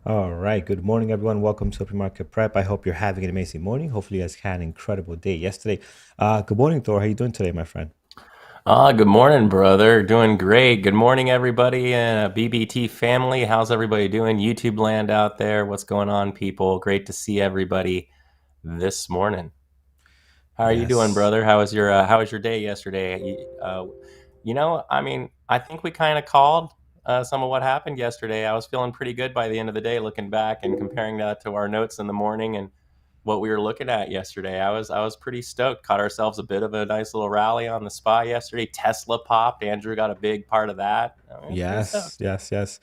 All right. Good morning, everyone. Welcome to PreMarket Prep. I hope you're having an amazing morning. Hopefully, you guys had an incredible day yesterday. Good morning, Thor. How you doing today, my friend? Good morning, brother. Doing great. Good morning, everybody. BBT family. How's everybody doing? YouTube land out there. What's going on, people? Great to see everybody this morning. How are you doing, Yes. brother? How was your day yesterday? I think we kind of called some of what happened yesterday. I was feeling pretty good by the end of the day, looking back and comparing that to our notes in the morning and what we were looking at yesterday. I was pretty stoked. Caught ourselves a bit of a nice little rally on the SPY yesterday. Tesla popped. Andrew got a big part of that. I mean, pretty Yes. stoked. Yes. Yes.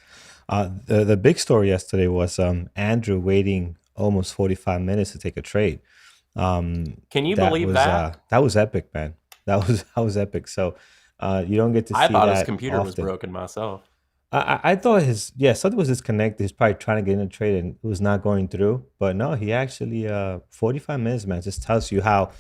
The big story yesterday was Andrew waiting almost 45 minutes to take a trade. Can you That believe was that? that was epic, man. That was epic. So you don't get to I see thought his that computer was often. broken myself. I thought something was disconnected. He's probably trying to get in a trade and it was not going through. But no, he actually 45 minutes, man, just tells you how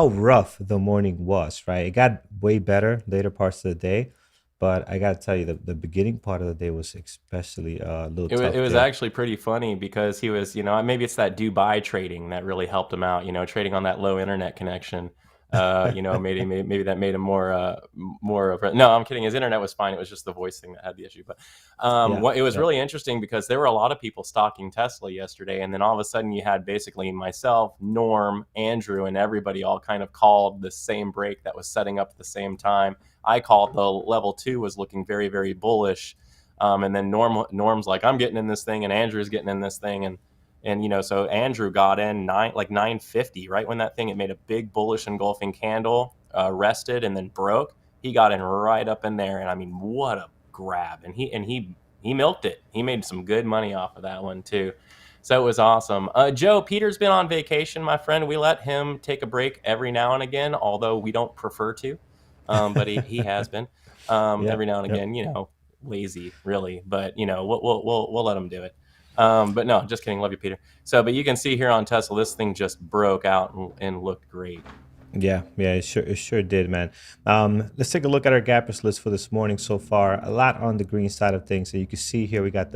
rough the morning was, right? It got way better later parts of the day, but I gotta tell you the beginning part of the day was especially a little It tough was there. actually pretty funny because he was, maybe it's that Dubai trading that really helped him out, trading on that low internet connection. Maybe that made him more of a, no, I'm kidding. His internet was fine. It was just the voice thing that had the issue. But Yeah, what it was yeah. really interesting because there were a lot of people stocking Tesla yesterday, and then all of a sudden you had basically myself, Norm, Andrew, and everybody all kind of called the same break that was setting up at the same time. I called the level two was looking very, very bullish, and then Norm's like, I'm getting in this thing, and Andrew's getting in this thing, and so Andrew got in 950 right when that thing it made a big bullish engulfing candle, rested and then broke. He got in right up in there, and I mean, what a grab! And he milked it. He made some good money off of that one too. So it was awesome. Joe Peter's been on vacation, my friend. We let him take a break every now and again, although we don't prefer to. But he has been every Yep, now and yep. again. Lazy, really, but we'll let them do it. But no, just kidding. Love you, Peter. So, but you can see here on Tesla, this thing just broke out and looked great. Yeah, yeah, it sure did, man. Let's take a look at our gappers list for this morning so far. A lot on the green side of things. So you can see here we got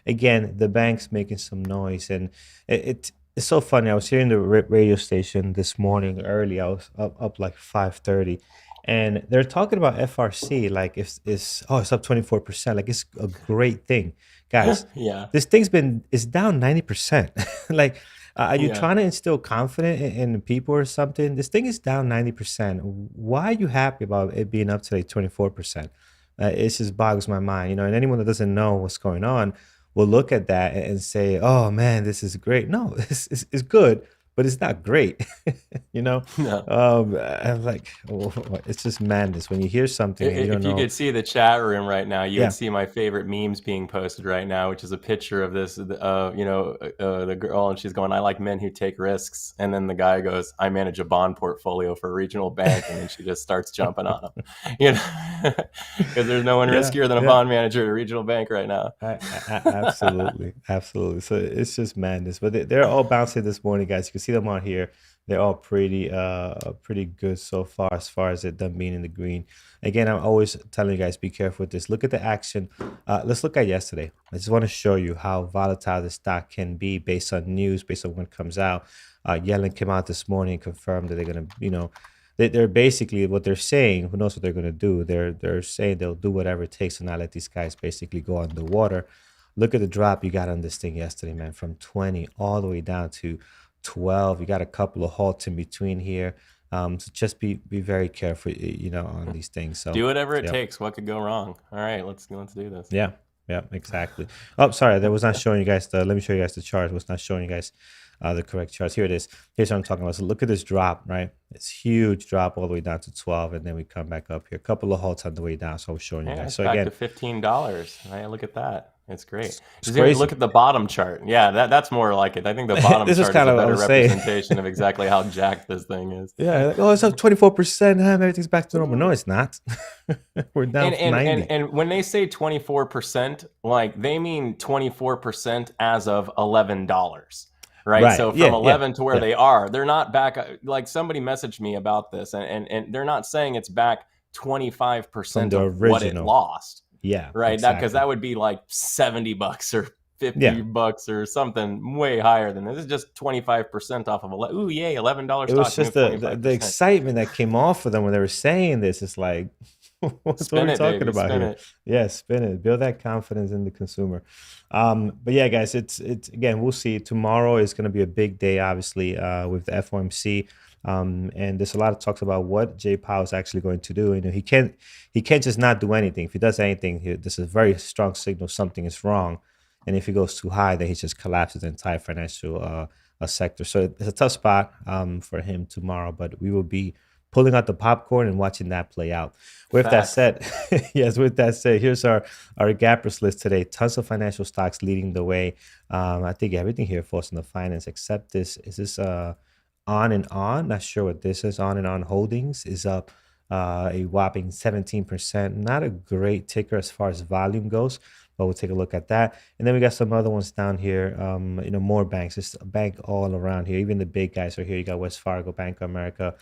again, the banks making some noise, and it's so funny. I was hearing the radio station this morning early. I was up like 5:30, and they're talking about FRC like if it's up 24%. Like it's a great thing, guys. Yeah, This thing's been is down 90%. Like are you yeah. trying to instill confidence in people or something? This thing is down 90%. Why are you happy about it being up today 24%? It just boggles my mind, and anyone that doesn't know what's going on will look at that and say, "Oh man, this is great." No, it's good, but it's not great. you know, No. I'm like, it's just madness when you hear something and you don't If you know. could see the chat room right now, you would Yeah, see my favorite memes being posted right now, which is a picture of this, the girl, and she's going, "I like men who take risks," and then the guy goes, "I manage a bond portfolio for a regional bank," and then she just starts jumping on him, because there's no one yeah, riskier than a yeah. bond manager at a regional bank right now. Absolutely, absolutely. So it's just madness, but they're all bouncing this morning, guys. You can see them on here. They're all pretty good so far as it them being in the green. Again, I'm always telling you guys be careful with this. Look at the action. Let's look at yesterday. I just want to show you how volatile the stock can be based on news, based on what comes out. Yellen came out this morning and confirmed that they're gonna, they're basically what they're saying. Who knows what they're gonna do? They're saying they'll do whatever it takes to not let these guys basically go underwater. Look at the drop you got on this thing yesterday, man, from 20 all the way down to 12. You got a couple of halts in between here. So just be very careful, on these things. So, Do whatever it yep. takes. What could go wrong? All right, let's do this. Yeah, yeah, exactly. Oh, sorry, that was not showing you guys the. Let me show you guys the chart. It was not showing you guys the correct charts. Here it is. Here's what I'm talking about. So look at this drop, right? It's huge drop all the way down to 12, and then we come back up here. A couple of halts on the way down. So I was showing you Yeah, guys. it's So back to again, $15. Right, look at that. It's great. it's Just even look crazy. at the bottom chart. Yeah, that's more like it. I think the bottom This was chart is kind a of I better was saying. representation of exactly how jacked this thing is. Yeah, like, oh, it's up 24%. Everything's back to normal. No, it's not. We're down And 90. when they say 24%, like they mean 24% as of $11. Right. Right. So from Yeah. Yeah. 11 to where Yeah. they are, they're not back. Like somebody messaged me about this, and they're not saying it's back From 25% the of what it original. lost. Yeah. Right, that because Exactly. that would be like $70 or Yeah. $50 or something way higher than this. This is just 25% off of ooh, yay, $11 It was stock just move the 25%. excitement that came off of them when they were saying this. It's like, what are Spin we it, talking baby, about spin here? it. Yeah, spin it, build that confidence in the consumer. But yeah, guys, it's again, we'll see. Tomorrow is going to be a big day, obviously, with the FOMC. And there's a lot of talks about what Jay Powell is actually going to do. You know, he can't just not do anything. If he does anything, this is a very strong signal something is wrong. And if he goes too high, then he just collapses the entire financial sector. So it's a tough spot for him tomorrow, but we will be pulling out the popcorn and watching that play out. With that Facts. said, yes, with that said, here's our gappers list today. Tons of financial stocks leading the way. I think everything here falls in the finance except this. Is this on and on? Not sure what this is. On and on holdings is up a whopping 17%. Not a great ticker as far as volume goes, but we'll take a look at that. And then we got some other ones down here. More banks. It's a bank all around here. Even the big guys are here. You got West Fargo, Bank of America.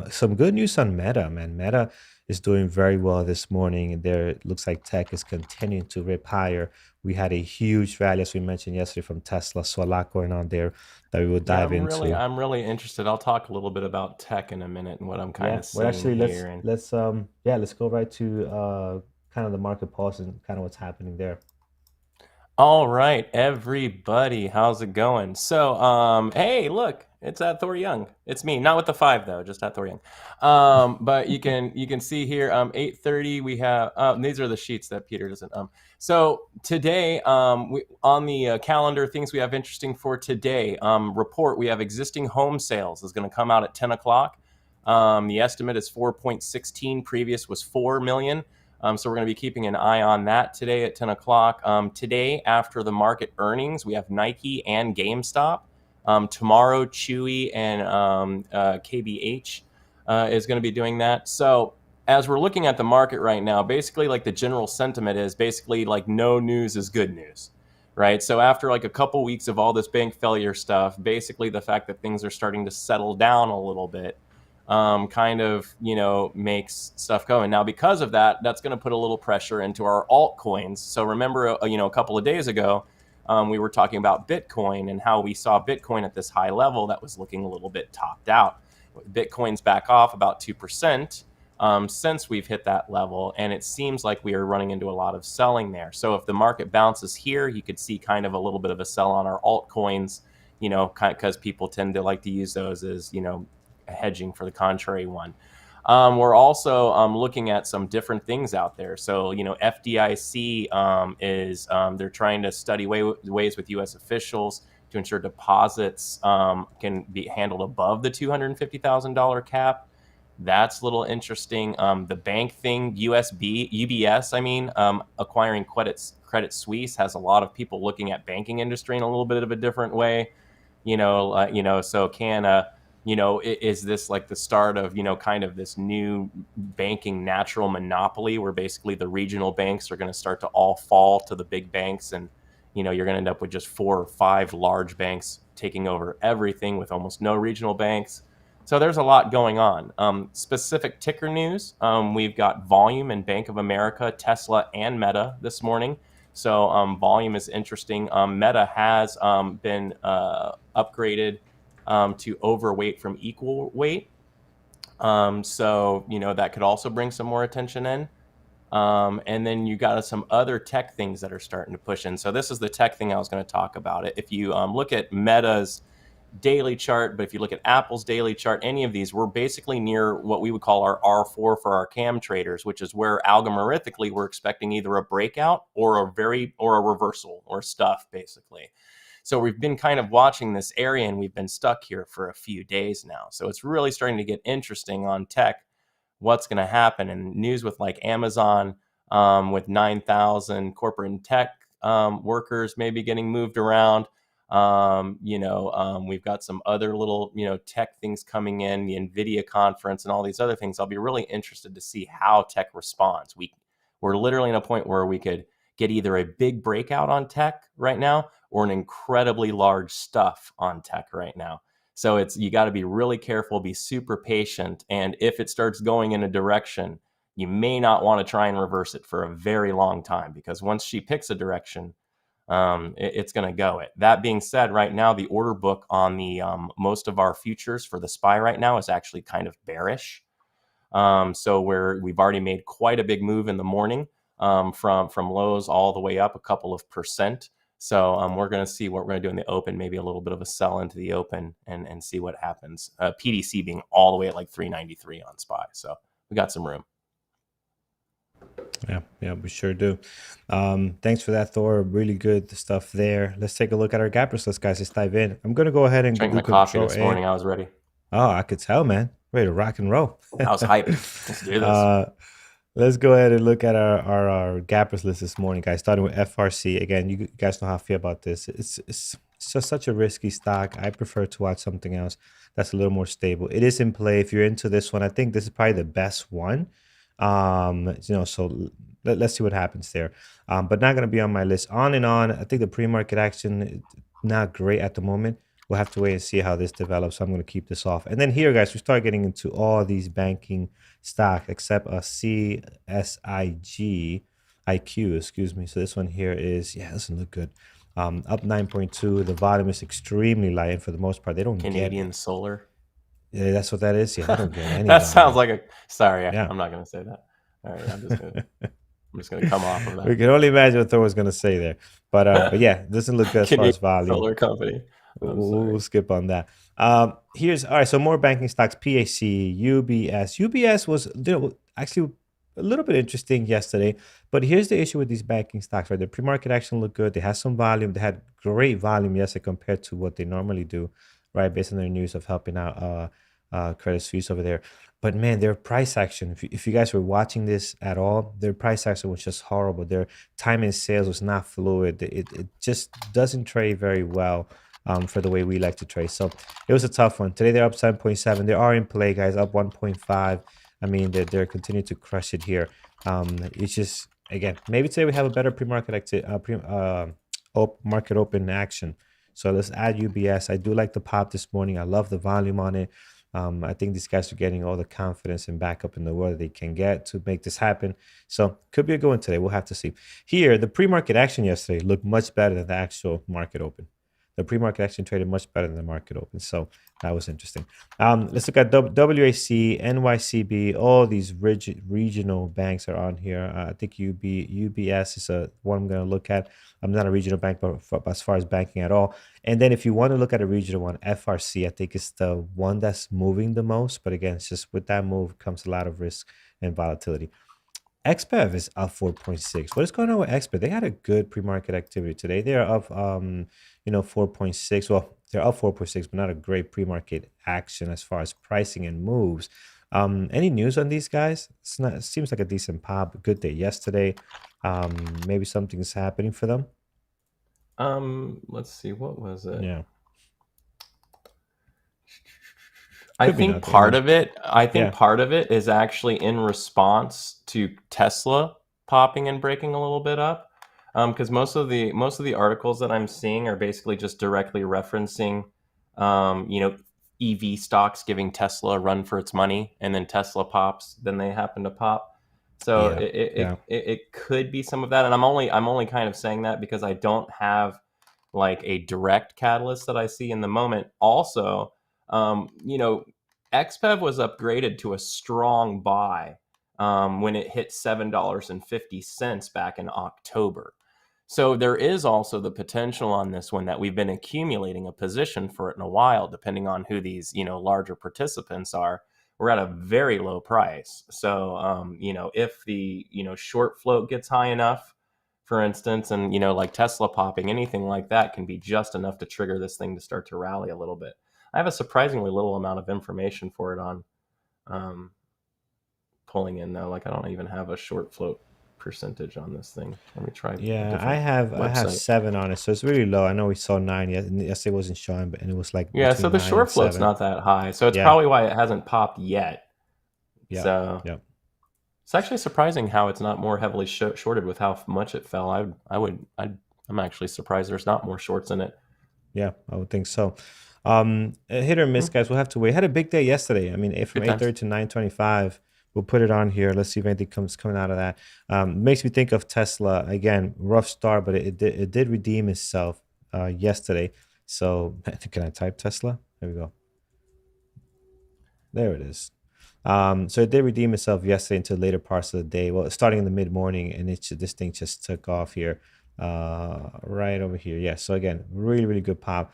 Some good news on Meta, man. Meta is doing very well this morning. There, it looks like tech is continuing to rip higher. We had a huge rally, as we mentioned yesterday, from Tesla. So a lot going on there that we will Yeah, dive into. I'm really interested. I'll talk a little bit about tech in a minute and what I'm kind Yeah, of well, seeing actually, here. And let's go right to kind of the market pulse and kind of what's happening there. all right, everybody, how's it going? So, hey, look, it's at Thor Young. It's me, not with the 5 though, just at Thor Young. But you can see here, 8:30. We have these are the sheets that Peter doesn't. So today, on the calendar, things we have interesting for today. Report we have existing home sales is going to come out at 10 o'clock. The estimate is 4.16. Previous was 4 million. So we're going to be keeping an eye on that today at 10 o'clock. Today, after the market earnings, we have Nike and GameStop. Tomorrow, Chewy and KBH is going to be doing that. So as we're looking at the market right now, basically like the general sentiment is basically like no news is good news, right? So after like a couple weeks of all this bank failure stuff, basically the fact that things are starting to settle down a little bit kind of, makes stuff go. And now because of that, that's going to put a little pressure into our altcoins. So remember, a couple of days ago, we were talking about Bitcoin and how we saw Bitcoin at this high level that was looking a little bit topped out. Bitcoin's back off about 2% since we've hit that level. And it seems like we are running into a lot of selling there. So if the market bounces here, you could see kind of a little bit of a sell on our altcoins, because people tend to like to use those as, hedging for the contrary one. We're also looking at some different things out there. So, FDIC is they're trying to study ways with U.S. officials to ensure deposits can be handled above the $250,000 cap. That's a little interesting. The bank thing, UBS, acquiring Credit Suisse has a lot of people looking at banking industry in a little bit of a different way. So is this like the start of, kind of this new banking natural monopoly where basically the regional banks are going to start to all fall to the big banks, and, you're going to end up with just 4 or 5 large banks taking over everything with almost no regional banks. So there's a lot going on. Specific ticker news, we've got volume in Bank of America, Tesla, and Meta this morning. So volume is interesting. Meta has been upgraded to overweight from equal weight. So, that could also bring some more attention in. And then you got some other tech things that are starting to push in. So this is the tech thing I was going to talk about. If you look at Meta's daily chart, but if you look at Apple's daily chart, any of these, we're basically near what we would call our R4 for our cam traders, which is where algorithmically we're expecting either a breakout or a reversal or stuff, basically. So we've been kind of watching this area and we've been stuck here for a few days now. So it's really starting to get interesting on tech, what's going to happen. And news with like Amazon, with 9,000 corporate and tech workers maybe getting moved around. We've got some other little, tech things coming in, the NVIDIA conference and all these other things. I'll be really interested to see how tech responds. We're literally in a point where we could get either a big breakout on tech right now or an incredibly large stuff on tech right now. So you got to be really careful, be super patient. And if it starts going in a direction, you may not want to try and reverse it for a very long time, because once she picks a direction, it's going to go it. That being said, right now the order book on the most of our futures for the SPY right now is actually kind of bearish. So we've already made quite a big move in the morning, from lows all the way up a couple of percent. So we're going to see what we're going to do in the open, maybe a little bit of a sell into the open, and see what happens. PDC being all the way at like 393 on SPY. So we got some room. Yeah, we sure do. Thanks for that, Thor. Really good stuff there. Let's take a look at our gappers list, guys. Let's dive in. I'm going to go ahead and Drank do my coffee Control this A. morning. I was ready. Oh, I could tell, man. Ready to rock and roll. I was hyped. Let's do this. Let's go ahead and look at our gappers list this morning, guys. Starting with FRC. Again, you guys know how I feel about this. It's just such a risky stock. I prefer to watch something else that's a little more stable. It is in play. If you're into this one, I think this is probably the best one. So let's see what happens there. But not going to be on my list. On and on. I think the pre-market action, not great at the moment. We'll have to wait and see how this develops. So I'm going to keep this off. And then here, guys, we start getting into all these banking stock except a CSIG IQ, excuse me. So this one here is, doesn't look good. Up 9.2. The volume is extremely light, and for the most part, they don't Canadian get Solar. Yeah, that's what that is. Yeah, they don't get any. That sounds like a. Sorry, Yeah. I'm not going to say that. All right, I'm just gonna come off of that. We can only imagine what Thor was going to say there, but yeah, it doesn't look good as far as volume. Solar company. We'll skip on that. Here's all right. So more banking stocks: PAC, UBS. UBS was actually a little bit interesting yesterday, but here's the issue with these banking stocks, right? The pre-market action looked good. They had some volume. They had great volume yesterday compared to what they normally do, right? Based on their news of helping out Credit Suisse over there. But man, their price action, if you guys were watching this at all, their price action was just horrible. Their time in sales was not fluid. It just doesn't trade very well for the way we like to trade. So it was a tough one. Today they're up 7.7. They are in play, guys, up 1.5. I mean, they're continuing to crush it here. It's just, again, maybe today we have a better pre-market market open action. So let's add UBS. I do like the pop this morning. I love the volume on it. I think these guys are getting all the confidence and backup in the world that they can get to make this happen. So could be a good one today. We'll have to see. Here, the pre-market action yesterday looked much better than the actual market open. The pre-market action traded much better than the market open. So that was interesting. Let's look at WAC, NYCB. All these regional banks are on here. I think UBS is one I'm going to look at. I'm not a regional bank, but as far as banking at all. And then if you want to look at a regional one, FRC, I think is the one that's moving the most. But again, it's just with that move comes a lot of risk and volatility. XPEV is up 4.6. What is going on with XPEV? They had a good pre-market activity today. They are up 4.6. Well, they're up 4.6, but not a great pre-market action as far as pricing and moves. Any news on these guys? It seems like a decent pop. Good day yesterday. Maybe something's happening for them. Let's see. What was it? Yeah. I think part of it is actually in response to Tesla popping and breaking a little bit up. Because most of the articles that I'm seeing are basically just directly referencing, EV stocks giving Tesla a run for its money, and then Tesla pops, then they happen to pop. So it could be some of that, and I'm only kind of saying that because I don't have like a direct catalyst that I see in the moment. Also, XPEV was upgraded to a strong buy when it hit $7.50 back in October. So there is also the potential on this one that we've been accumulating a position for it in a while, depending on who these, larger participants are. We're at a very low price. So, if the, short float gets high enough, for instance, and, like Tesla popping, anything like that can be just enough to trigger this thing to start to rally a little bit. I have a surprisingly little amount of information for it on pulling in though. Like I don't even have a short float percentage on this thing. Let me try. Yeah, I have 7 on it, so it's really low. I know we saw 9 yesterday, wasn't showing, but and it was like so the short float's not that high, so it's probably why it hasn't popped yet. Yeah. So it's actually surprising how it's not more heavily shorted with how much it fell. I'm actually surprised there's not more shorts in it. Yeah, I would think so. Hit or miss, guys. We'll have to wait. Had a big day yesterday. I mean, from 8:30 to 9:25. We'll put it on here. Let's see if anything comes coming out of that. Makes me think of Tesla again. Rough start, but it did redeem itself yesterday. So can I type Tesla? There we go. There it is. So it did redeem itself yesterday into later parts of the day. Well, starting in the mid morning, and this thing just took off here, right over here. Yeah. So again, really really good pop.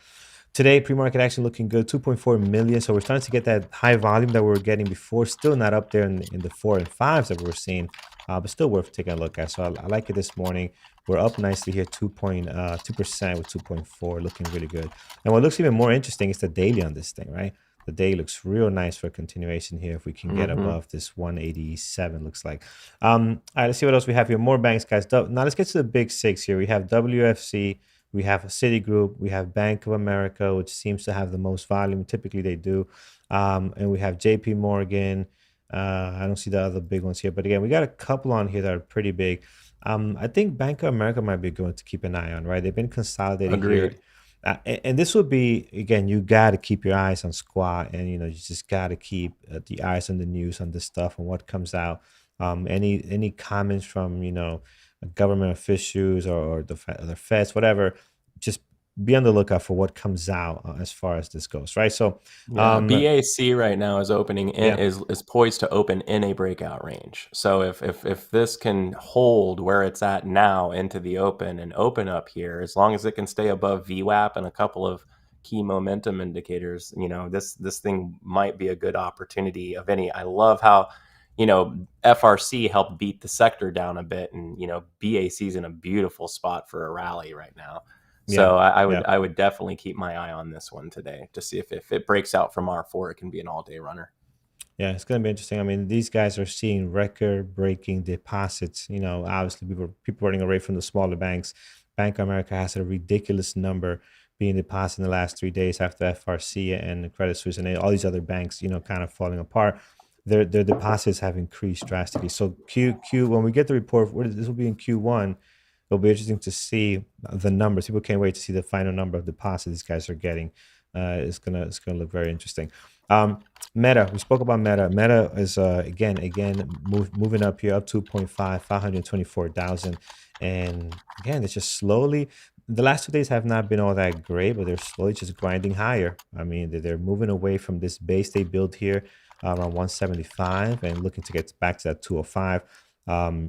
Today, pre-market action looking good, 2.4 million. So we're starting to get that high volume that we were getting before. Still not up there in the 4 and 5s that we were seeing, but still worth taking a look at. So I like it this morning. We're up nicely here, 2.2% with 2.4, looking really good. And what looks even more interesting is the daily on this thing, right? The day looks real nice for a continuation here if we can get Mm-hmm. above this 187, looks like. All right, let's see what else we have here. More banks, guys. Now let's get to the big six here. We have WFC, we have Citigroup, we have Bank of America, which seems to have the most volume. Typically, they do. And we have JP Morgan. I don't see the other big ones here, but again, we got a couple on here that are pretty big. I think Bank of America might be good to keep an eye on, right? They've been consolidating here. Agreed. And this would be again, you got to keep your eyes on squat, and you just got to keep the eyes on the news on this stuff and what comes out. Any comments from government officials or the feds, whatever, just be on the lookout for what comes out as far as this goes, right? So, Yeah, um, BAC right now is opening in, yeah, is poised to open in a breakout range. So if this can hold where it's at now into the open and open up here, as long as it can stay above VWAP and a couple of key momentum indicators, this thing might be a good opportunity of any. I love how, FRC helped beat the sector down a bit, and BAC is in a beautiful spot for a rally right now. yeah, So I would yeah. I would definitely keep my eye on this one today to see if it breaks out from R4, it can be an all day runner. Yeah, it's gonna be interesting. I mean, these guys are seeing record-breaking deposits. Obviously, people running away from the smaller banks. Bank of America has a ridiculous number being deposited in the last 3 days after FRC and the Credit Suisse and all these other banks, kind of falling apart. Their deposits have increased drastically. So Q when we get the report, this will be in Q1. It'll be interesting to see the numbers. People can't wait to see the final number of deposits these guys are getting. It's gonna look very interesting. Meta, we spoke about Meta. Meta is again moving up here, up 2.5, 524,000. And again, it's just slowly. The last 2 days have not been all that great, but they're slowly just grinding higher. I mean, they're moving away from this base they built here around 175 and looking to get back to that 205.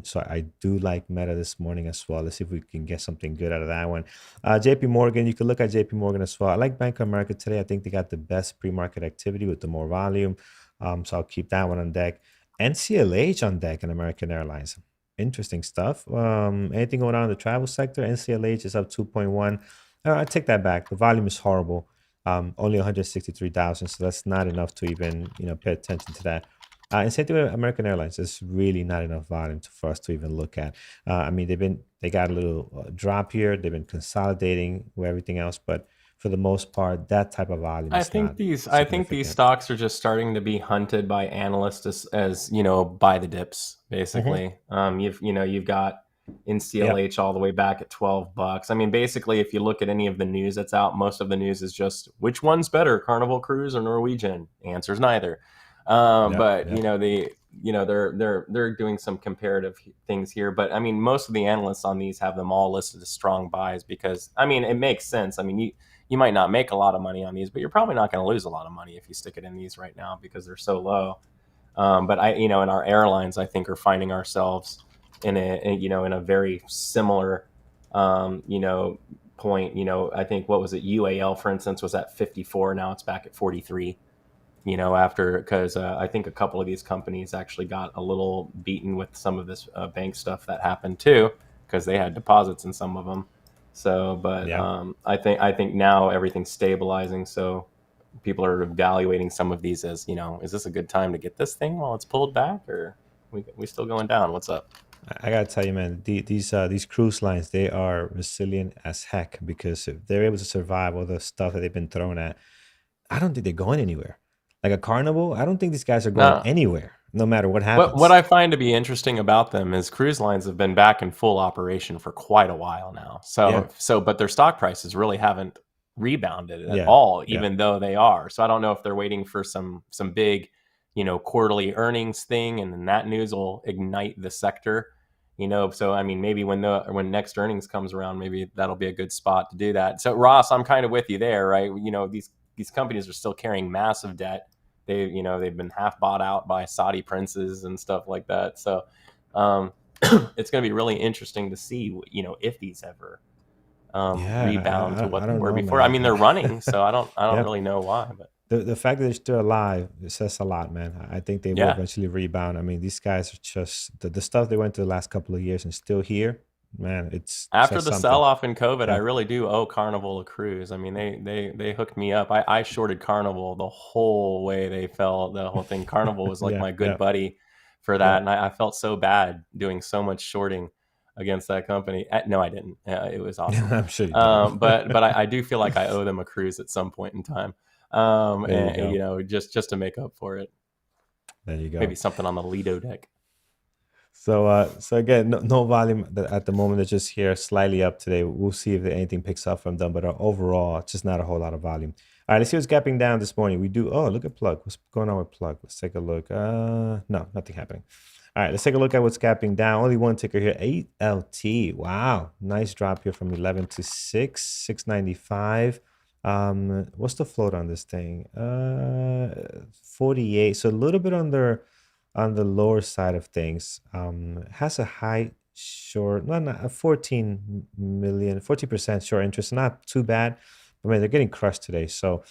So I do like Meta this morning as well. Let's see if we can get something good out of that one. JP Morgan, you can look at JP Morgan as well. I like Bank of America today. I think they got the best pre-market activity with the more volume. So I'll keep that one on deck. NCLH on deck in American Airlines. Interesting stuff. Anything going on in the travel sector? NCLH is up 2.1. I take that back. The volume is horrible. Only 163,000. So that's not enough to even pay attention to that. And same thing with American Airlines. There's really not enough volume for us to even look at. I mean, they got a little drop here. They've been consolidating with everything else, but for the most part, that type of volume I is think not these significant. stocks are just starting to be hunted by analysts as buy the dips Hmm. basically. You've got Yeah, NCLH all the way back at $12. I mean, basically, if you look at any of the news that's out, most of the news is just which one's better, Carnival Cruise or Norwegian? The answer's neither. yeah, But yeah, they're doing some comparative things here. But I mean, most of the analysts on these have them all listed as strong buys because I mean it makes sense. I mean you might not make a lot of money on these, but you're probably not going to lose a lot of money if you stick it in these right now because they're so low. But in our airlines, I think are finding ourselves in a very similar, point. I think what was it? UAL, for instance, was at 54. Now it's back at 43. After because I think a couple of these companies actually got a little beaten with some of this bank stuff that happened too because they had deposits in some of them. So, but yeah. I think now everything's stabilizing. So people are evaluating some of these as is this a good time to get this thing while it's pulled back, or we still going down? What's up? I gotta tell you, man, these cruise lines, they are resilient as heck because if they're able to survive all the stuff that they've been thrown at, I don't think they're going anywhere. Like a carnival, I don't think these guys are going No. anywhere, no matter what What happens. I find to be interesting about them is cruise lines have been back in full operation for quite a while now. Yeah, But their stock prices really haven't rebounded at yeah, all, yeah. even though they are. So I don't know if they're waiting for some big, quarterly earnings thing, and then that news will ignite the sector. So I mean, maybe when next earnings comes around, maybe that'll be a good spot to do that. So Ross, I'm kind of with you there, right? These companies are still carrying massive debt. They've been half bought out by Saudi princes and stuff like that. So it's going to be really interesting to see, if these ever rebound to Yeah, what I they don't were know, before. I man. mean, they're running, so I don't Yep. really know why, but The fact that they're still alive, it says a lot, man. I think they will yeah. eventually rebound. I mean, these guys are just the stuff they went through the last couple of years and still here, man. It's After says the something. sell-off in COVID, I Yeah. really do owe Carnival a cruise. I mean, they hooked me up. I shorted Carnival the whole way they fell. The whole thing. Carnival was like Yeah. my good Yeah. buddy for Yeah. that, and I felt so bad doing so much shorting against that company. No, I didn't. It was awesome. I'm sure you didn't. But I do feel like I owe them a cruise at some point in time. There you go. Just to make up for it, There you maybe go. something on the Lido deck. So again, no volume at the moment. They're just here slightly up today. We'll see if anything picks up from them, but overall, just not a whole lot of volume. All right, let's see what's gapping down this morning. We do. Oh, look at plug. What's going on with plug? Let's take a look. No, nothing happening. All right, let's take a look at what's gapping down. Only one ticker here, 8LT. Wow, nice drop here from 11 to 6, 695. What's the float on this thing? 48. So a little bit under on the lower side of things. Has a high short, not a 14 million, 40% short interest. Not too bad, but man, they're getting crushed today. So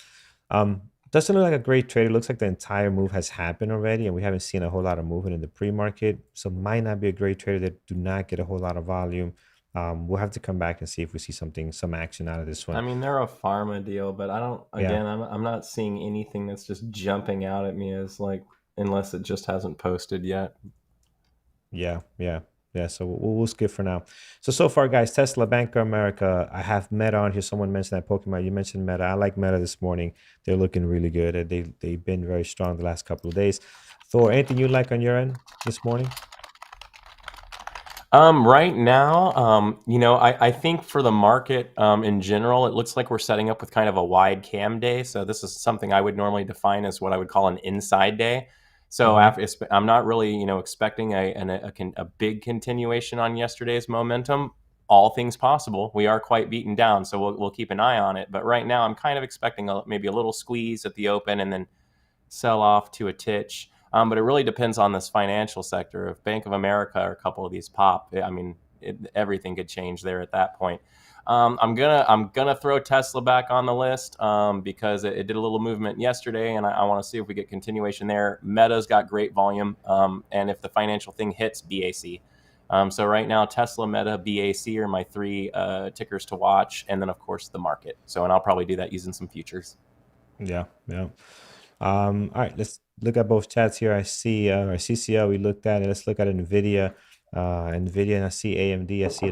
doesn't look like a great trade. It looks like the entire move has happened already, and we haven't seen a whole lot of movement in the pre-market. So might not be a great trader that do not get a whole lot of volume. We'll have to come back and see if we see some action out of this I one. mean, they're a pharma deal, but I don't. Yeah. Again, I'm not seeing anything that's just jumping out at me as like, unless it just hasn't posted yet. Yeah, yeah, yeah. So we'll skip for now. So far, guys, Tesla, Bank of America. I have Meta on here. Someone mentioned that Pokemon. You mentioned Meta. I like Meta this morning. They're looking really good. They've been very strong the last couple of days. Thor, anything you like on your end this morning? Right now, I think for the market in general, it looks like we're setting up with kind of a wide cam day. So this is something I would normally define as what I would call an inside day. So Mm-hmm. I'm not really, expecting a big continuation on yesterday's momentum. All things possible. We are quite beaten down, so we'll keep an eye on it. But right now, I'm kind of expecting maybe a little squeeze at the open, and then sell off to a titch. But it really depends on this financial sector. If Bank of America or a couple of these pop, I mean, everything could change there at that point. I'm gonna throw Tesla back on the list because it did a little movement yesterday, and I want to see if we get continuation there. Meta's got great volume, and if the financial thing hits, BAC. So right now, Tesla, Meta, BAC are my three tickers to watch, and then of course the market. And I'll probably do that using some futures. Yeah, yeah. All right, let's look at both chats here. I see our CCL, we looked at it. Let's look at NVIDIA. NVIDIA, and I see AMD. I see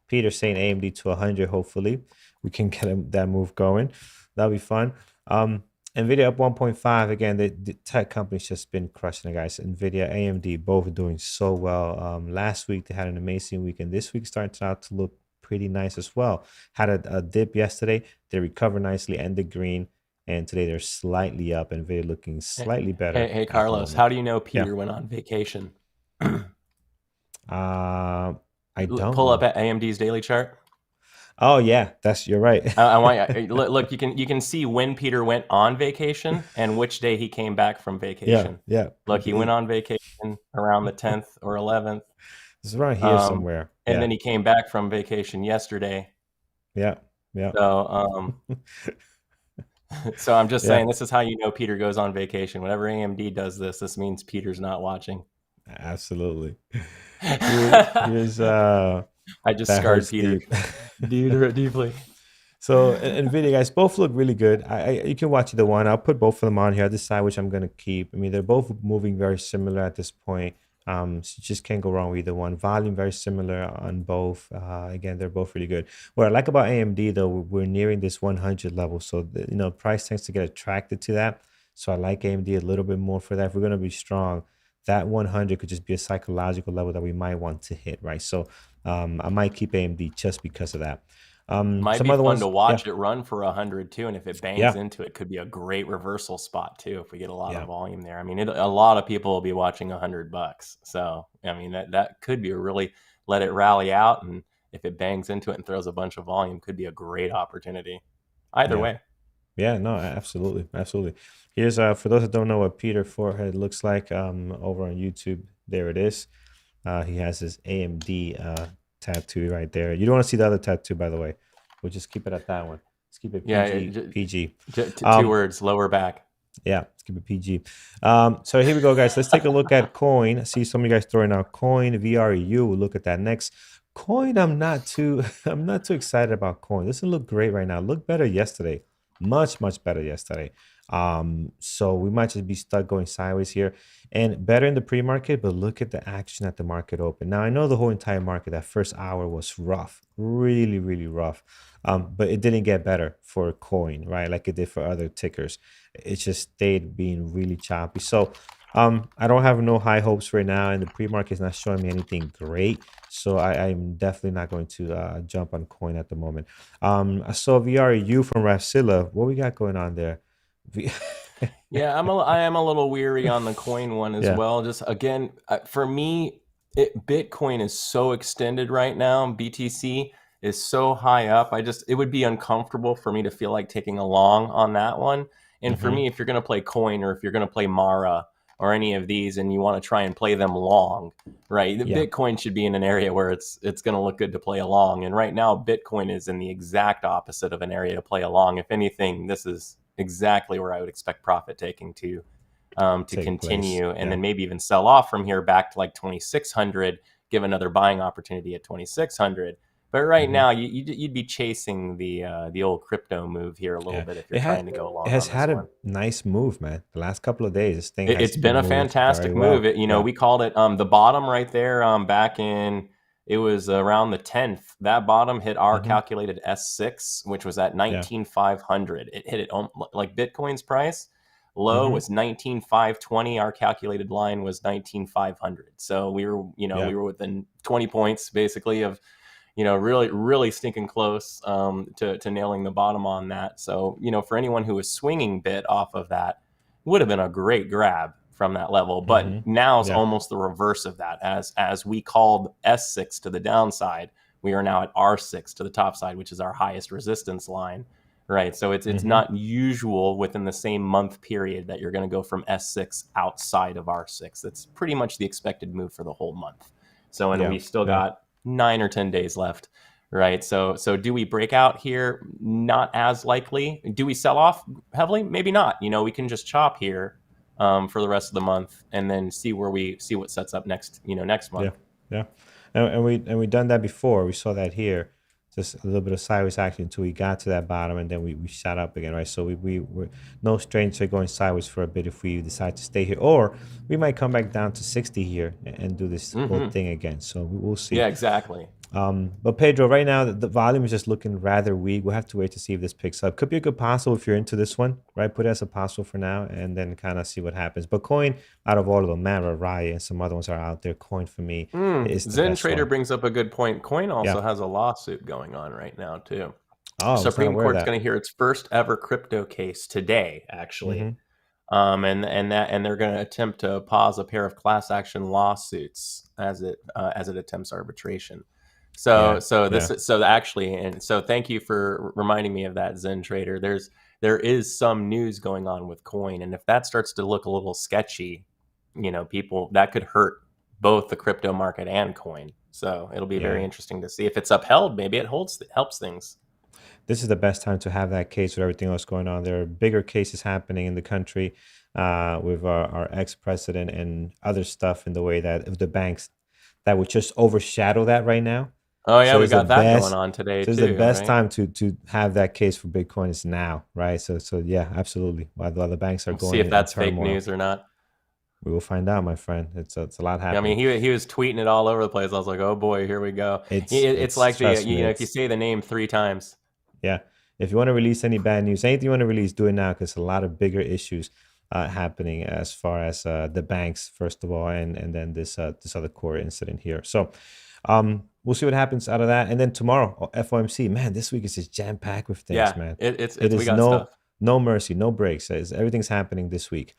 Peter saying AMD to 100. Hopefully, we can get that move going. That'll be fun. NVIDIA up 1.5. Again, the tech company's just been crushing it, guys. NVIDIA, AMD, both doing so well. Last week, they had an amazing week, and this week starts out to look pretty nice as well. Had a dip yesterday. They recovered nicely, ended green. And today they're slightly up and very looking slightly better Hey, at the Carlos, moment. how do you know Yeah. Peter went on vacation? Uh, I don't Pull up know. at AMD's daily chart. Oh yeah, you're right. I want you look. You can see when Peter went on vacation and which day he came back from Yeah, vacation. yeah. Look, he went on vacation around the 10th or 11th, It's around here um, somewhere. and Yeah, then he came back from vacation yesterday. yeah, yeah. So, so I'm just Yeah, saying, this is how you know Peter goes on vacation. Whenever AMD does this, this means Peter's not watching. absolutely. Here's I just that scarred hurts Peter deep. deeply. So Nvidia guys both look really good. You can watch either one. I'll put both of them on here. I decide which I'm gonna keep. I mean, they're both moving very similar at this point. So you just can't go wrong with either one. Volume very similar on both. Again, they're both really good. What I like about AMD though, we're nearing this 100 level, so price tends to get attracted to that. So I like AMD a little bit more for that. If we're gonna be strong, that 100 could just be a psychological level that we might want to hit, right? So I might keep AMD just because of that. Might Some be other fun ones, to yeah, watch it run for 100 too, and if it bangs yeah, into it, could be a great reversal spot too if we get a lot of yeah, volume there. I mean, a lot of people will be watching $100, so I mean that could be a really let it rally out, and if it bangs into it and throws a bunch of volume, could be a great opportunity. Either yeah. way. Yeah, no, absolutely, absolutely. Here's for those that don't know what Peter Forehead looks like, over on YouTube. There it is. He has his AMD tattoo right there. You don't want to see the other tattoo, by the way. We'll just keep it at that one. Let's keep it Yeah, PG, PG. two Um, words, lower back. yeah, let's keep it PG. So here we go, guys. Let's take a look at coin. I see some of you guys throwing out coin, VREU. We'll look at that next. Coin, I'm not too I'm not too excited about coin. This doesn't look great right now. Look better yesterday. Much, much better yesterday. So we might just be stuck going sideways here. And better in the pre-market, but look at the action at the market open. Now I know the whole entire market, that first hour was rough, really, really rough. But it didn't get better for coin, right? Like it did for other tickers. It just stayed being really choppy. So I don't have no high hopes right now, and the pre-market is not showing me anything great. So I'm definitely not going to jump on coin at the moment. I saw VRU from Rafsilla. What we got going on there? V- Yeah, I am a little weary on the coin one as yeah. well. Just again, for me, Bitcoin is so extended right now. BTC is so high up. It would be uncomfortable for me to feel like taking a long on that one. And for Hmm. me, if you're going to play coin or if you're going to play Mara or any of these and you want to try and play them long, right? The Yeah. Bitcoin should be in an area where it's going to look good to play along. And right now, Bitcoin is in the exact opposite of an area to play along. If anything, this is exactly where I would expect profit taking to Take place. continue, and Yeah. then maybe even sell off from here back to like 2,600, give another buying opportunity at 2,600. But right Hmm. now, you'd be chasing the old crypto move here a little Yeah. bit if you're It trying had to go it long has on this had a one. nice move, man. The last couple of days, this thing has It's been a moved very fantastic move. well. Yeah. We called it the bottom right there back in it was around the 10th. That bottom hit our Hmm. calculated S6, which was at Yeah. 19,500. It hit it like Bitcoin's price low Hmm. was 19,520. Our calculated line was 19,500. So Yeah. we were within 20 points basically of really, really stinking close to nailing the bottom on that. So, for anyone who was swinging bit off of that, would have been a great grab from that level. But Hmm. now it's Yeah. almost the reverse of that. As we called S6 to the downside, we are now at R6 to the top side, which is our highest resistance line. Right. So it's Hmm. not usual within the same month period that you're going to go from S6 outside of R6. That's pretty much the expected move for the whole month. So, and Yeah. we still Yeah. got 9 or 10 days left, right? So do we break out here? Not as likely. Do we sell off heavily? Maybe not. We can just chop here for the rest of the month and then see what sets up next Yeah, month. yeah, and we done that before. We saw that here, just a little bit of sideways action until we got to that bottom, and then we shot up again, right? So we're no strange to going sideways for a bit if we decide to stay here, or we might come back down to 60 here and do this whole Hmm. thing again. So we'll see. Yeah, exactly. But Pedro, right now the volume is just looking rather weak. We'll have to wait to see if this picks up. Could be a good possible if you're into this one, right? Put it as a possible for now, and then kind of see what happens. But coin, out of all of them, Mara, Raya, and some other ones are out there. Coin for me is the Zen best Trader one. brings up a good point. Coin Yeah. also has a lawsuit going on right now too. Oh, I was not Supreme aware of Court's that. going to hear its first ever crypto case today, actually, Mm-hmm. and they're going to attempt to pause a pair of class action lawsuits as it attempts arbitration. So Yeah. so this Yeah. so actually, and so thank you for reminding me of that, Zen Trader. There is some news going on with Coin, and if that starts to look a little sketchy, people that could hurt both the crypto market and Coin. So it'll be very Yeah. interesting to see if it's upheld. Maybe it helps things. This is the best time to have that case with everything else going on. There are bigger cases happening in the country with our ex-president and other stuff in the way that of the banks that would just overshadow that right now. Oh yeah, So we it's the got that going best. on today So it's the too, best right? time to have that case for Bitcoin is now, right? So yeah, absolutely. While the banks are We'll see going if in that's fake turmoil, news or not. we will find out, my friend. It's a lot Yeah, I mean, happening. he was tweeting it all over the place. I was like, oh boy, here we go. It's It's like the trust me, if you it's say the name 3 times. yeah. If you want to release any bad news, anything you want to release, do it now because a lot of bigger issues happening as far as the banks, first of all, and then this other core incident here. So, we'll see what happens out of that. And then tomorrow, FOMC. Man, this week is just jam packed with things, Yeah, man. It it's we is got stuff. no mercy, no breaks. Everything's happening this week.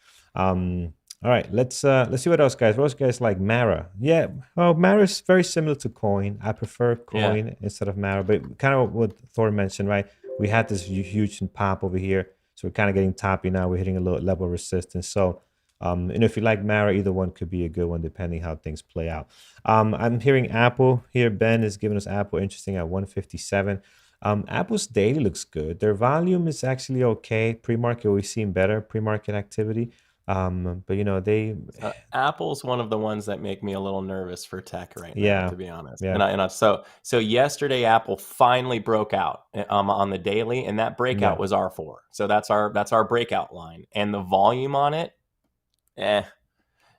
All right, let's see what else, guys. What else, guys like Mara? Yeah, well, Mara is very similar to Coin. I prefer Yeah. Coin instead of Mara, but kind of what Thor mentioned, right? We had this huge pop over here, so we're kind of getting toppy now. We're hitting a little level of resistance. So, and if you like Mara, either one could be a good one depending how things play out. I'm hearing Apple here. Ben is giving us Apple interesting at 157. Apple's daily looks good. Their volume is actually okay. Pre-market, we've seen better pre-market activity. But Apple's one of the ones that make me a little nervous for tech right now, yeah, to be honest. yeah, So yesterday Apple finally broke out on the daily, and that breakout yeah, was R4. So that's our breakout line, and the volume on it, eh.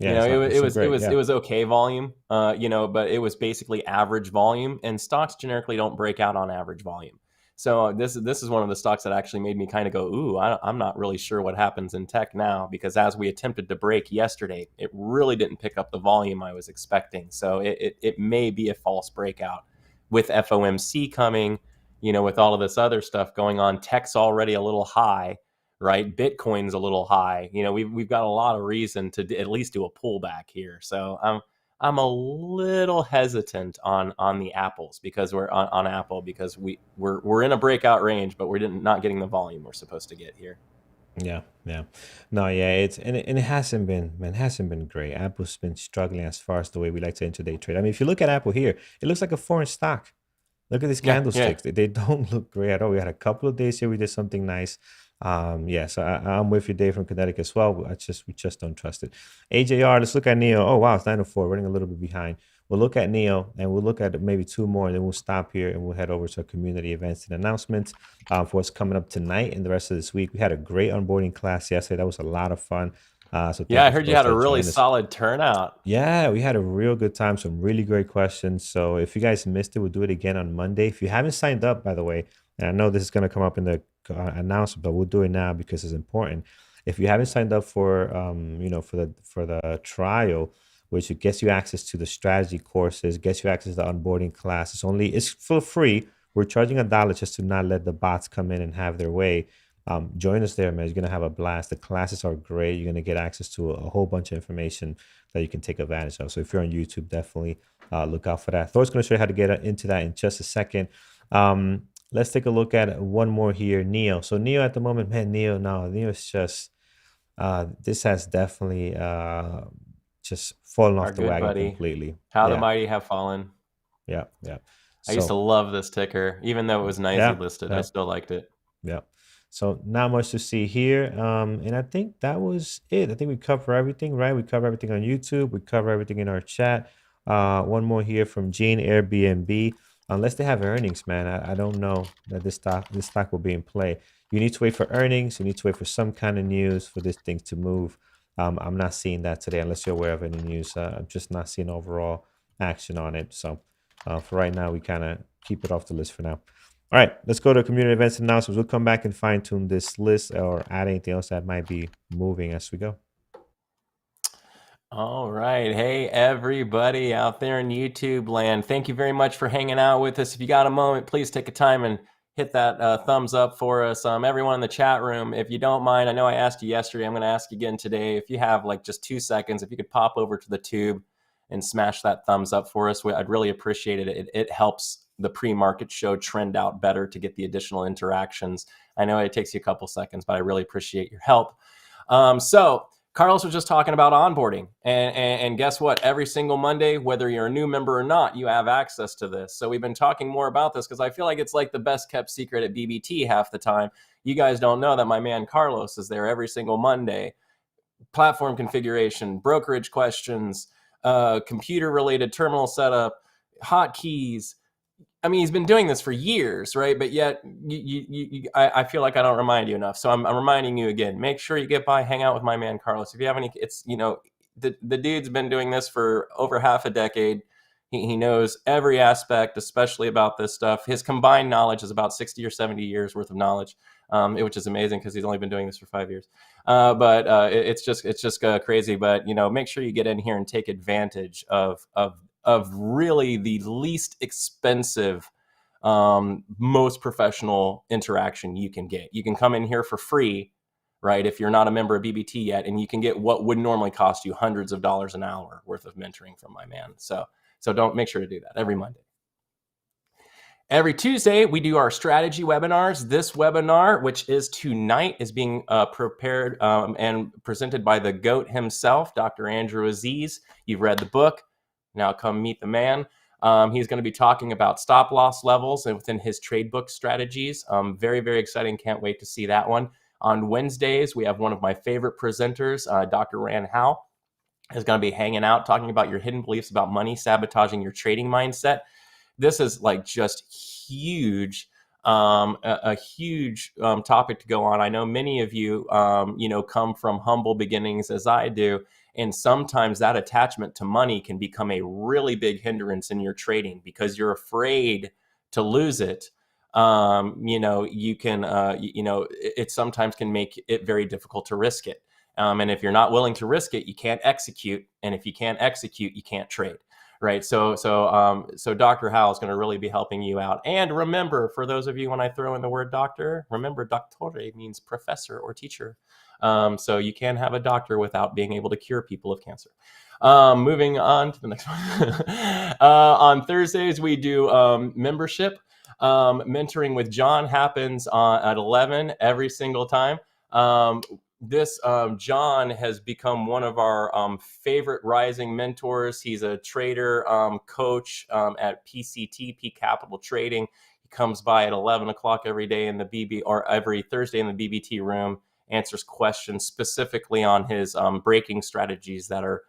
yeah. It's not It so was it great. was it Yeah, was okay volume, but it was basically average volume, and stocks generically don't break out on average volume. So this is one of the stocks that actually made me kind of go, ooh, I'm not really sure what happens in tech now, because as we attempted to break yesterday, it really didn't pick up the volume I was expecting. So it may be a false breakout with FOMC coming, with all of this other stuff going on. Tech's already a little high, right? Bitcoin's a little high. We've got a lot of reason to at least do a pullback here. So I'm a little hesitant on the apples, because we're on Apple, because we're in a breakout range, but we're not getting the volume we're supposed to get here. yeah, yeah. No, yeah. And it hasn't been, man, it hasn't been great. Apple's been struggling as far as the way we like to intraday trade. I mean, if you look at Apple here, it looks like a foreign stock. Look at these Yeah, yeah. candlesticks. They don't look great at all. We had a couple of days here. We did something nice. Yeah, so I'm with you, Dave from Connecticut as well. We just don't trust it. AJR, let's look at Neo. Oh wow, it's 904, running a little bit behind. We'll look at Neo and we'll look at maybe two more, and then we'll stop here and we'll head over to our community events and announcements for what's coming up tonight and the rest of this week. We had a great onboarding class yesterday. That was a lot of fun. So Yeah, thank I you for heard you those had a that really joined us. solid turnout. Yeah, we had a real good time. Some really great questions. So if you guys missed it, we'll do it again on Monday. If you haven't signed up, by the way, and I know this is going to come up in the announcement, but we'll do it now because it's important. If you haven't signed up for, for the trial, which gets you access to the strategy courses, gets you access to the onboarding class. It's for free. We're charging $1 just to not let the bots come in and have their way. Join us there, man. You're gonna have a blast. The classes are great. You're gonna get access to a whole bunch of information that you can take advantage of. So if you're on YouTube, definitely look out for that. Thor's gonna show you how to get into that in just a second. Let's take a look at one more here, Neo. So Neo at the moment, man, Neo is just this has definitely just fallen Our off the good wagon buddy. completely. How the Yeah, mighty have fallen. yeah, yeah. I used to So love this ticker, even though it was nicely yeah, listed. I yeah. still liked it. Yeah. So not much to see here. And I think that was it. I think we cover everything, right? We cover everything on YouTube. We cover everything in our chat. One more here from Gene Airbnb. Unless they have earnings, man, I don't know that this stock will be in play. You need to wait for earnings. You need to wait for some kind of news for this thing to move. I'm not seeing that today unless you're aware of any news. I'm just not seeing overall action on it. So for right now, we kind of keep it off the list for now. All right, let's go to community events and announcements. We'll come back and fine tune this list or add anything else that might be moving as we go. All right. Hey, everybody out there in YouTube land. Thank you very much for hanging out with us. If you got a moment, please take a time and hit that thumbs up for us. Everyone in the chat room, if you don't mind, I know I asked you yesterday. I'm going to ask you again today. If you have like just 2 seconds, if you could pop over to the tube and smash that thumbs up for us, I'd really appreciate it. It helps the pre-market show trend out better to get the additional interactions. I know it takes you a couple seconds, but I really appreciate your help. So Carlos was just talking about onboarding, and guess what? Every single Monday, whether you're a new member or not, you have access to this. So we've been talking more about this because I feel like it's like the best kept secret at BBT half the time. You guys don't know that my man Carlos is there every single Monday. Platform configuration, brokerage questions, computer related terminal setup, hotkeys. I mean, he's been doing this for years, right? But yet, I feel like I don't remind you enough. So I'm reminding you again. Make sure you get by, hang out with my man Carlos. If you have any, the dude's been doing this for over half a decade. He knows every aspect, especially about this stuff. His combined knowledge is about 60 or 70 years worth of knowledge, which is amazing because he's only been doing this for 5 years. It's just crazy. But make sure you get in here and take advantage of of really the least expensive, most professional interaction you can get. You can come in here for free, right? If you're not a member of BBT yet, and you can get what would normally cost you hundreds of dollars an hour worth of mentoring from my man. So don't make sure to do that every Monday. Every Tuesday, we do our strategy webinars. This webinar, which is tonight, is being prepared and presented by the GOAT himself, Dr. Andrew Aziz. You've read the book. Now come meet the man. He's going to be talking about stop loss levels and within his trade book strategies. Very, very exciting. Can't wait to see that one. On Wednesdays, we have one of my favorite presenters, Dr. Ran Howe, is going to be hanging out, talking about your hidden beliefs about money, sabotaging your trading mindset. This is like just huge, a huge topic to go on. I know many of you, come from humble beginnings as I do. And sometimes that attachment to money can become a really big hindrance in your trading because you're afraid to lose it. You can, it sometimes can make it very difficult to risk it. And if you're not willing to risk it, you can't execute. And if you can't execute, you can't trade. Right. So Dr. Howell is going to really be helping you out. And remember, for those of you, when I throw in the word doctor, remember doctore means professor or teacher. So you can have a doctor without being able to cure people of cancer. Moving on to the next one. On Thursdays, we do membership. Mentoring with John happens at 11 every single time. This John has become one of our favorite rising mentors. He's a trader coach at PCTP Capital Trading. He comes by at 11 o'clock every day in the BB, or every Thursday in the BBT room, answers questions specifically on his breaking strategies that are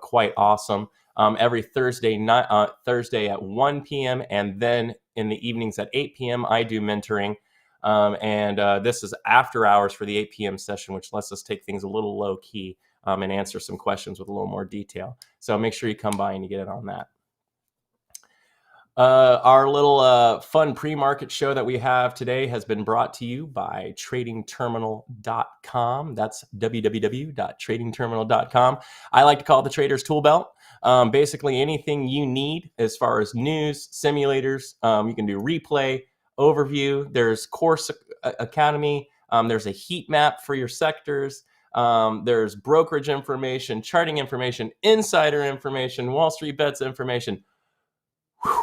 quite awesome. Every Thursday night, Thursday at 1 p.m. and then in the evenings at 8 p.m. I do mentoring. This is after hours for the 8 p.m. session, which lets us take things a little low key and answer some questions with a little more detail. So make sure you come by and you get it on that. Our little fun pre-market show that we have today has been brought to you by tradingterminal.com. That's www.tradingterminal.com. I like to call it the Trader's Tool Belt. Basically anything you need as far as news, simulators, you can do replay, overview. There's Course Academy. There's a heat map for your sectors. There's brokerage information, charting information, insider information, Wall Street bets information. Whew.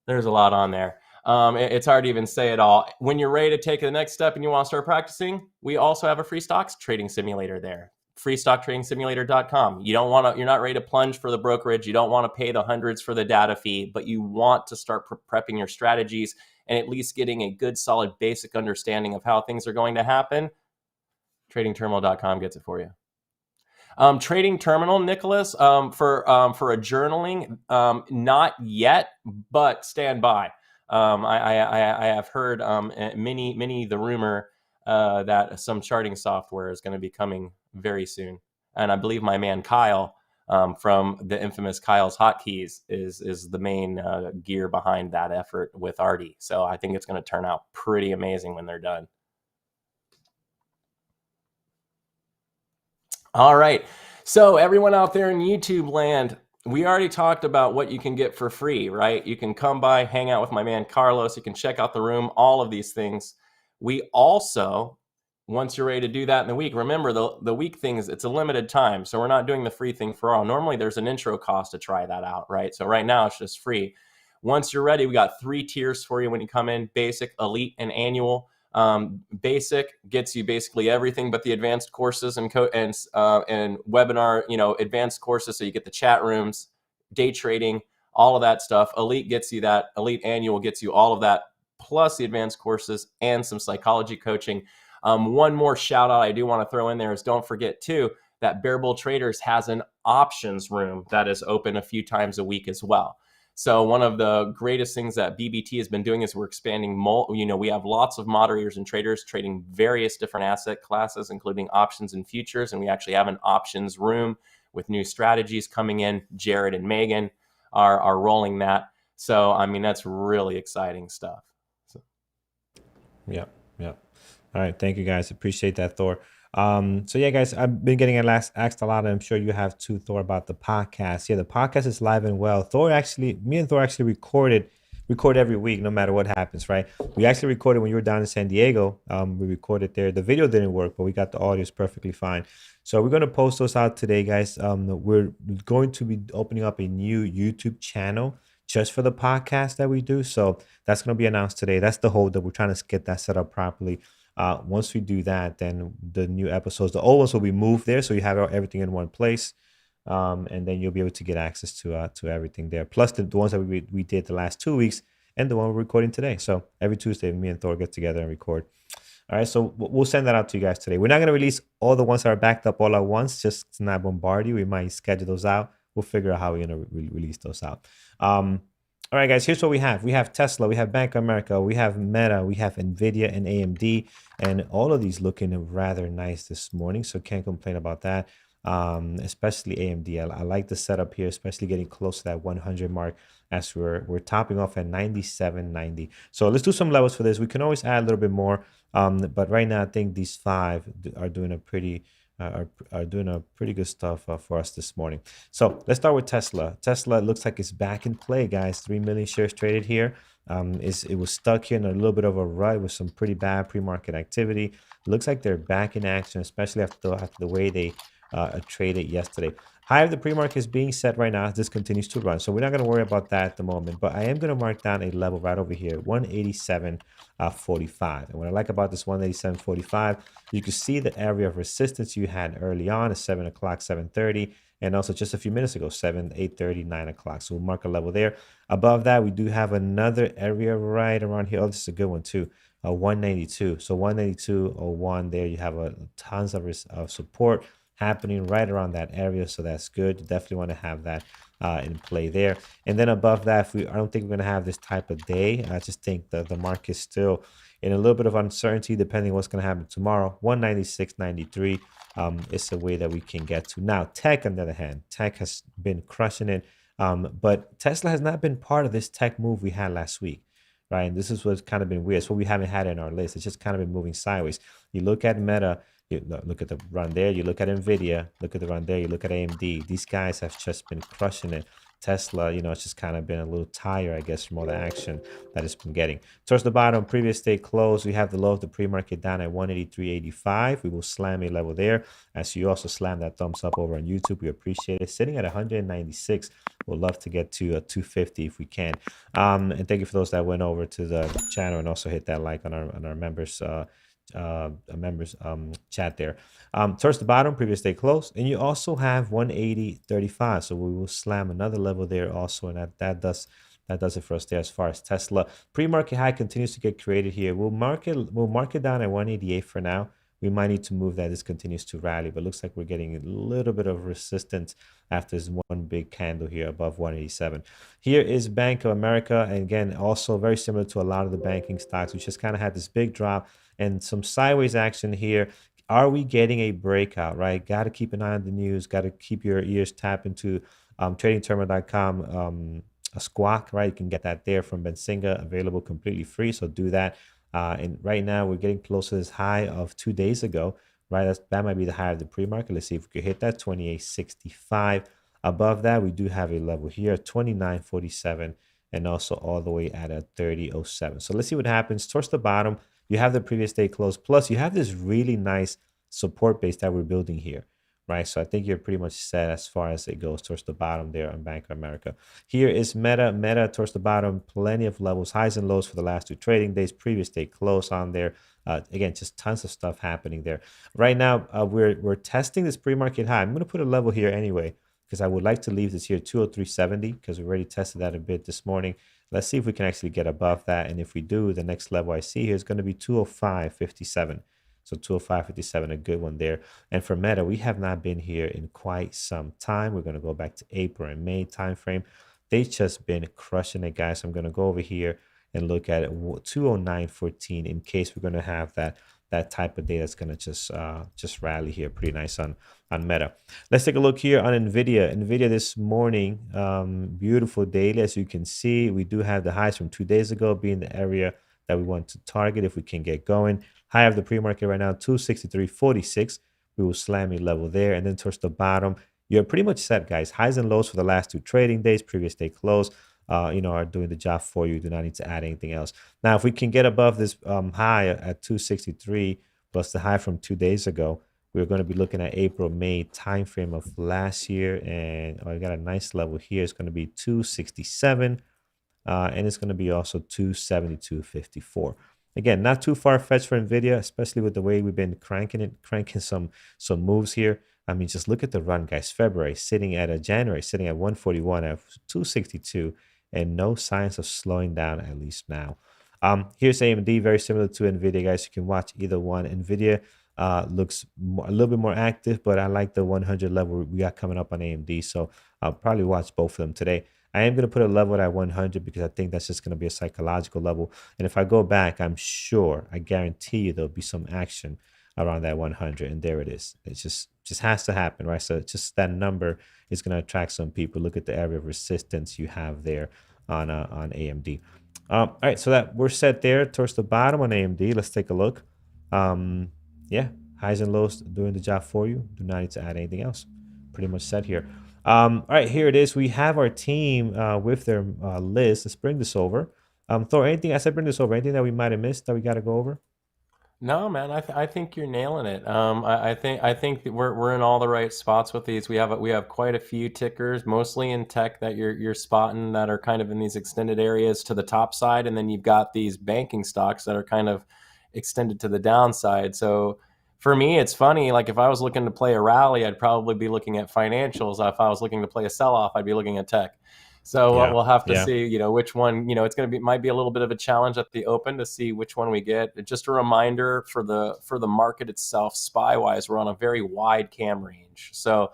There's a lot on there. It's hard to even say it all. When you're ready to take the next step and you want to start practicing, we also have a free stocks trading simulator there. freestockTradingSimulator.com. You're not ready to plunge for the brokerage. You don't want to pay the hundreds for the data fee, but you want to start prepping your strategies and at least getting a good, solid, basic understanding of how things are going to happen. TradingTerminal.com gets it for you. Trading Terminal, Nicholas, for a journaling, not yet, but stand by. I have heard many the rumor that some charting software is going to be coming very soon, and I believe my man Kyle from the infamous Kyle's Hotkeys is the main gear behind that effort with Artie. So I think it's going to turn out pretty amazing when they're done. All right. So everyone out there in YouTube land, we already talked about what you can get for free, right? You can come by, hang out with my man Carlos. You can check out the room, all of these things. We also, once you're ready to do that in the week, remember the week things, it's a limited time. So we're not doing the free thing for all. Normally there's an intro cost to try that out, right? So right now it's just free. Once you're ready, we got 3 tiers for you when you come in: basic, elite, and annual. Basic gets you basically everything but the advanced courses and webinar, advanced courses. So you get the chat rooms, day trading, all of that stuff. Elite gets you that. Elite annual gets you all of that, plus the advanced courses and some psychology coaching. One more shout out I do want to throw in there is, don't forget too, that Bear Bull Traders has an options room that is open a few times a week as well. So one of the greatest things that BBT has been doing is we're expanding. We have lots of moderators and traders trading various different asset classes, including options and futures. And we actually have an options room with new strategies coming in. Jared and Megan are rolling that. So, I mean, that's really exciting stuff. So. Yeah. All right. Thank you, guys. Appreciate that, Thor. So yeah, guys, I've been getting asked a lot, and I'm sure you have too, Thor, about the podcast. Yeah, the podcast is live and well. Me and Thor actually record every week, no matter what happens, right? We actually recorded when you were down in San Diego. We recorded there. The video didn't work, but we got the audio is perfectly fine. So we're gonna post those out today, guys. We're going to be opening up a new YouTube channel just for the podcast that we do. So that's gonna be announced today. That's the hold that we're trying to get that set up properly. Once we do that, then the new episodes, the old ones will be moved there, so you have everything in one place, and then you'll be able to get access to everything there. Plus the ones that we did the last 2 weeks, and the one we're recording today. So every Tuesday, me and Thor get together and record. All right, so we'll send that out to you guys today. We're not gonna release all the ones that are backed up all at once, just to not bombard you. We might schedule those out. We'll figure out how we're gonna release those out. All right, guys, here's what we have. We have Tesla, we have Bank of America, we have Meta, we have Nvidia and AMD, and all of these looking rather nice this morning, so can't complain about that. Especially AMD. I like the setup here, especially getting close to that 100 mark as we're topping off at 97.90. So let's do some levels for this. We can always add a little bit more, but right now I think these five are doing a pretty are doing a pretty good stuff for us this morning. So let's start with Tesla. Tesla looks like it's back in play, guys. 3 million shares traded here. It was stuck here in a little bit of a rut with some pretty bad pre-market activity. Looks like they're back in action, especially after the way they traded yesterday. High of the pre-market is being set right now as this continues to run. So we're not going to worry about that at the moment. But I am going to mark down a level right over here, 187.45. And what I like about this 187.45, you can see the area of resistance you had early on at 7 o'clock, 7:30. And also just a few minutes ago, 7, 8:30, 9 o'clock. So we'll mark a level there. Above that, we do have another area right around here. Oh, this is a good one too. 192. So 192.01 there. You have tons of support happening right around that area, so that's good. You definitely want to have that in play there. And then above that, I don't think we're going to have this type of day. I just think that the market's still in a little bit of uncertainty depending what's going to happen tomorrow. 196.93 is a way that we can get to. Now, tech, on the other hand, tech has been crushing it, but Tesla has not been part of this tech move we had last week. Right, and this is what's kind of been weird. It's what we haven't had in our list. It's just kind of been moving sideways. You look at Meta, you look at the run there, you look at Nvidia, look at the run there, you look at AMD. These guys have just been crushing it. Tesla, it's just kind of been a little tired, I guess, from all the action that it's been getting. Towards the bottom, previous day close, we have the low of the pre-market down at 183.85. We will slam a level there. As you also slam that thumbs up over on YouTube, we appreciate it. Sitting at 196. We'd love to get to 250 if we can. And thank you for those that went over to the channel and also hit that like on our members chat there. Towards the bottom, previous day close, and you also have 180.35. So we will slam another level there also, and that does it for us there as far as Tesla. Pre-market high continues to get created here. We'll mark it down at 188 for now. We might need to move that. This continues to rally, but looks like we're getting a little bit of resistance after this one big candle here above 187. Here is Bank of America, and again, also very similar to a lot of the banking stocks. We just kind of had this big drop and some sideways action here. Are we getting a breakout, right? Got to keep an eye on the news. Got to keep your ears tapped into tradingterminal.com. A squawk, right? You can get that there from Benzinga, available completely free. So do that. And right now we're getting close to this high of 2 days ago, right? That might be the high of the pre-market. Let's see if we could hit that 28.65. Above that, we do have a level here, 29.47, and also all the way at a 30.07. So let's see what happens. Towards the bottom, you have the previous day close. Plus, you have this really nice support base that we're building here, right? So I think you're pretty much set as far as it goes towards the bottom there on Bank of America. Here is Meta. Meta towards the bottom, plenty of levels, highs and lows for the last 2 trading days. Previous day close on there. Again, just tons of stuff happening there. Right now, we're testing this pre-market high. I'm going to put a level here anyway, because I would like to leave this here 203.70 because we already tested that a bit this morning. Let's see if we can actually get above that. And if we do, the next level I see here is going to be 205.57. So 205.57, a good one there. And for Meta, we have not been here in quite some time. We're going to go back to April and May timeframe. They've just been crushing it, guys. So I'm going to go over here and look at it, 209.14, in case we're going to have that type of day that's going to just rally here. Pretty nice on Meta. Let's take a look here on Nvidia. Nvidia this morning, beautiful daily. As you can see, we do have the highs from 2 days ago being the area that we want to target if we can get going. High of the pre-market right now, 263.46. We will slam a level there. And then towards the bottom, you're pretty much set, guys. Highs and lows for the last 2 trading days, previous day close, are doing the job for you. You do not need to add anything else. Now, if we can get above this high at 263 plus the high from 2 days ago, we're going to be looking at April, May time frame of last year. And I got a nice level here. It's going to be 267. And it's going to be also 272.54. Again, not too far fetched for Nvidia, especially with the way we've been cranking some moves here. I mean, just look at the run, guys. February sitting at a January sitting at 141 at 262, and no signs of slowing down at least now. Here's AMD, very similar to Nvidia, guys. You can watch either one. Nvidia looks a little bit more active, but I like the 100 level we got coming up on AMD, so I'll probably watch both of them today. I am going to put a level at 100 because I think that's just going to be a psychological level. And if I go back, I'm sure, I guarantee you there'll be some action around that 100. And there it is. It just has to happen, right? So just that number is going to attract some people. Look at the area of resistance you have there on AMD. All right, so that we're set there towards the bottom on AMD. Let's take a look. Yeah, highs and lows doing the job for you. Do not need to add anything else. Pretty much set here. All right, here it is. We have our team with their list. Let's bring this over. Thor, anything, as I bring this over, anything that we might have missed that we got to go over? No, man, I think you're nailing it. I think that we're in all the right spots with these. We have quite a few tickers, mostly in tech that you're spotting that are kind of in these extended areas to the top side, and then you've got these banking stocks that are kind of extended to the downside. So for me, it's funny. Like if I was looking to play a rally, I'd probably be looking at financials. If I was looking to play a sell-off, I'd be looking at tech. So Yeah, we'll have to yeah, see, which one, it's going to be, might be a little bit of a challenge at the open to see which one we get. Just a reminder for the market itself, SPY wise, we're on a very wide cam range. So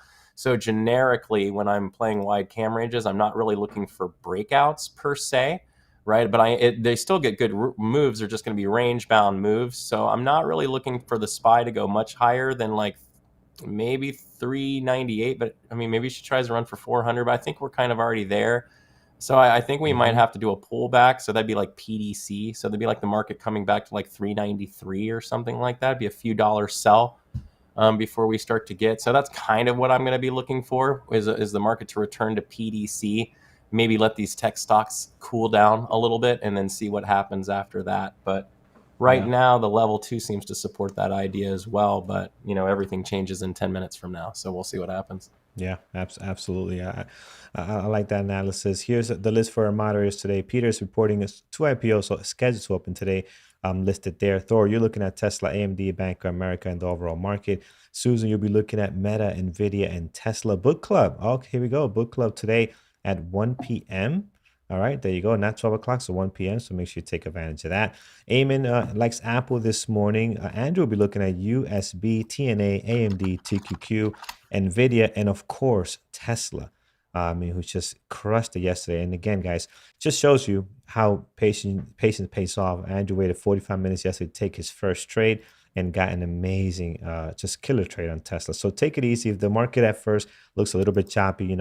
generically, when I'm playing wide cam ranges, I'm not really looking for breakouts per se, right? But they still get good moves. They're just going to be range bound moves. So I'm not really looking for the SPY to go much higher than like maybe 398, but I mean, maybe she tries to run for 400, but I think we're kind of already there. So I think we might hmm have to do a pullback. So that'd be like PDC. So that'd be like the market coming back to like 393 or something like that. It'd be a few dollars sell before we start to get. So that's kind of what I'm going to be looking for is the market to return to PDC. Maybe let these tech stocks cool down a little bit and then see what happens after that. But right yeah. now, the level two seems to support that idea as well. But everything changes in 10 minutes from now. So we'll see what happens. Yeah, absolutely. I like that analysis. Here's the list for our moderators today. Peter is reporting us two IPOs so scheduled to open today. Listed there. Thor, you're looking at Tesla, AMD, Bank of America, and the overall market. Susan, you'll be looking at Meta, Nvidia, and Tesla. Book club. Okay, here we go. Book club today at 1 p.m. All right, there you go. Not 12 o'clock, so 1 p.m. So make sure you take advantage of that. Eamon likes Apple this morning. Andrew will be looking at USB, TNA, AMD, TQQ, Nvidia, and of course Tesla. I mean, who just crushed it yesterday. And again, guys, just shows you how patience pays off. Andrew waited 45 minutes yesterday to take his first trade and got an amazing, just killer trade on Tesla. So take it easy. If the market at first looks a little bit choppy,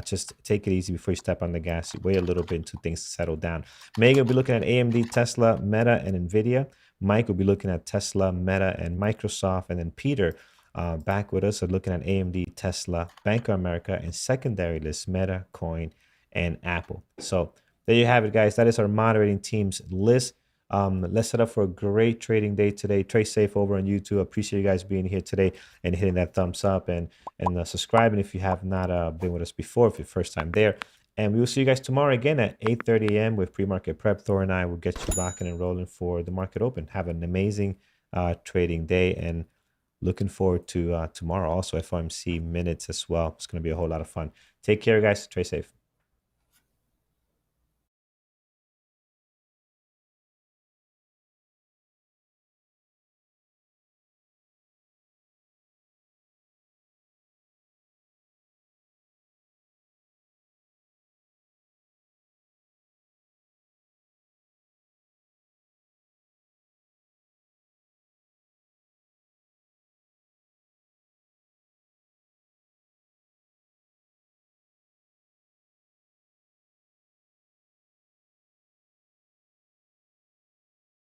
just take it easy before you step on the gas. Wait a little bit until things settle down. Megan will be looking at AMD, Tesla, Meta, and Nvidia. Mike will be looking at Tesla, Meta, and Microsoft. And then Peter back with us are looking at AMD, Tesla, Bank of America, and secondary list Meta, Coin, and Apple. So there you have it, guys. That is our moderating team's list. Let's set up for a great trading day today. Trade safe over on YouTube. Appreciate you guys being here today and hitting that thumbs up and subscribing if you have not been with us before, if you're first time there. And we will see you guys tomorrow again at 8:30 a.m. with pre-market prep. Thor and I will get you rocking and rolling for the market open. Have an amazing trading day and looking forward to tomorrow also FOMC minutes as well. It's going to be a whole lot of fun. Take care, guys. Trade safe.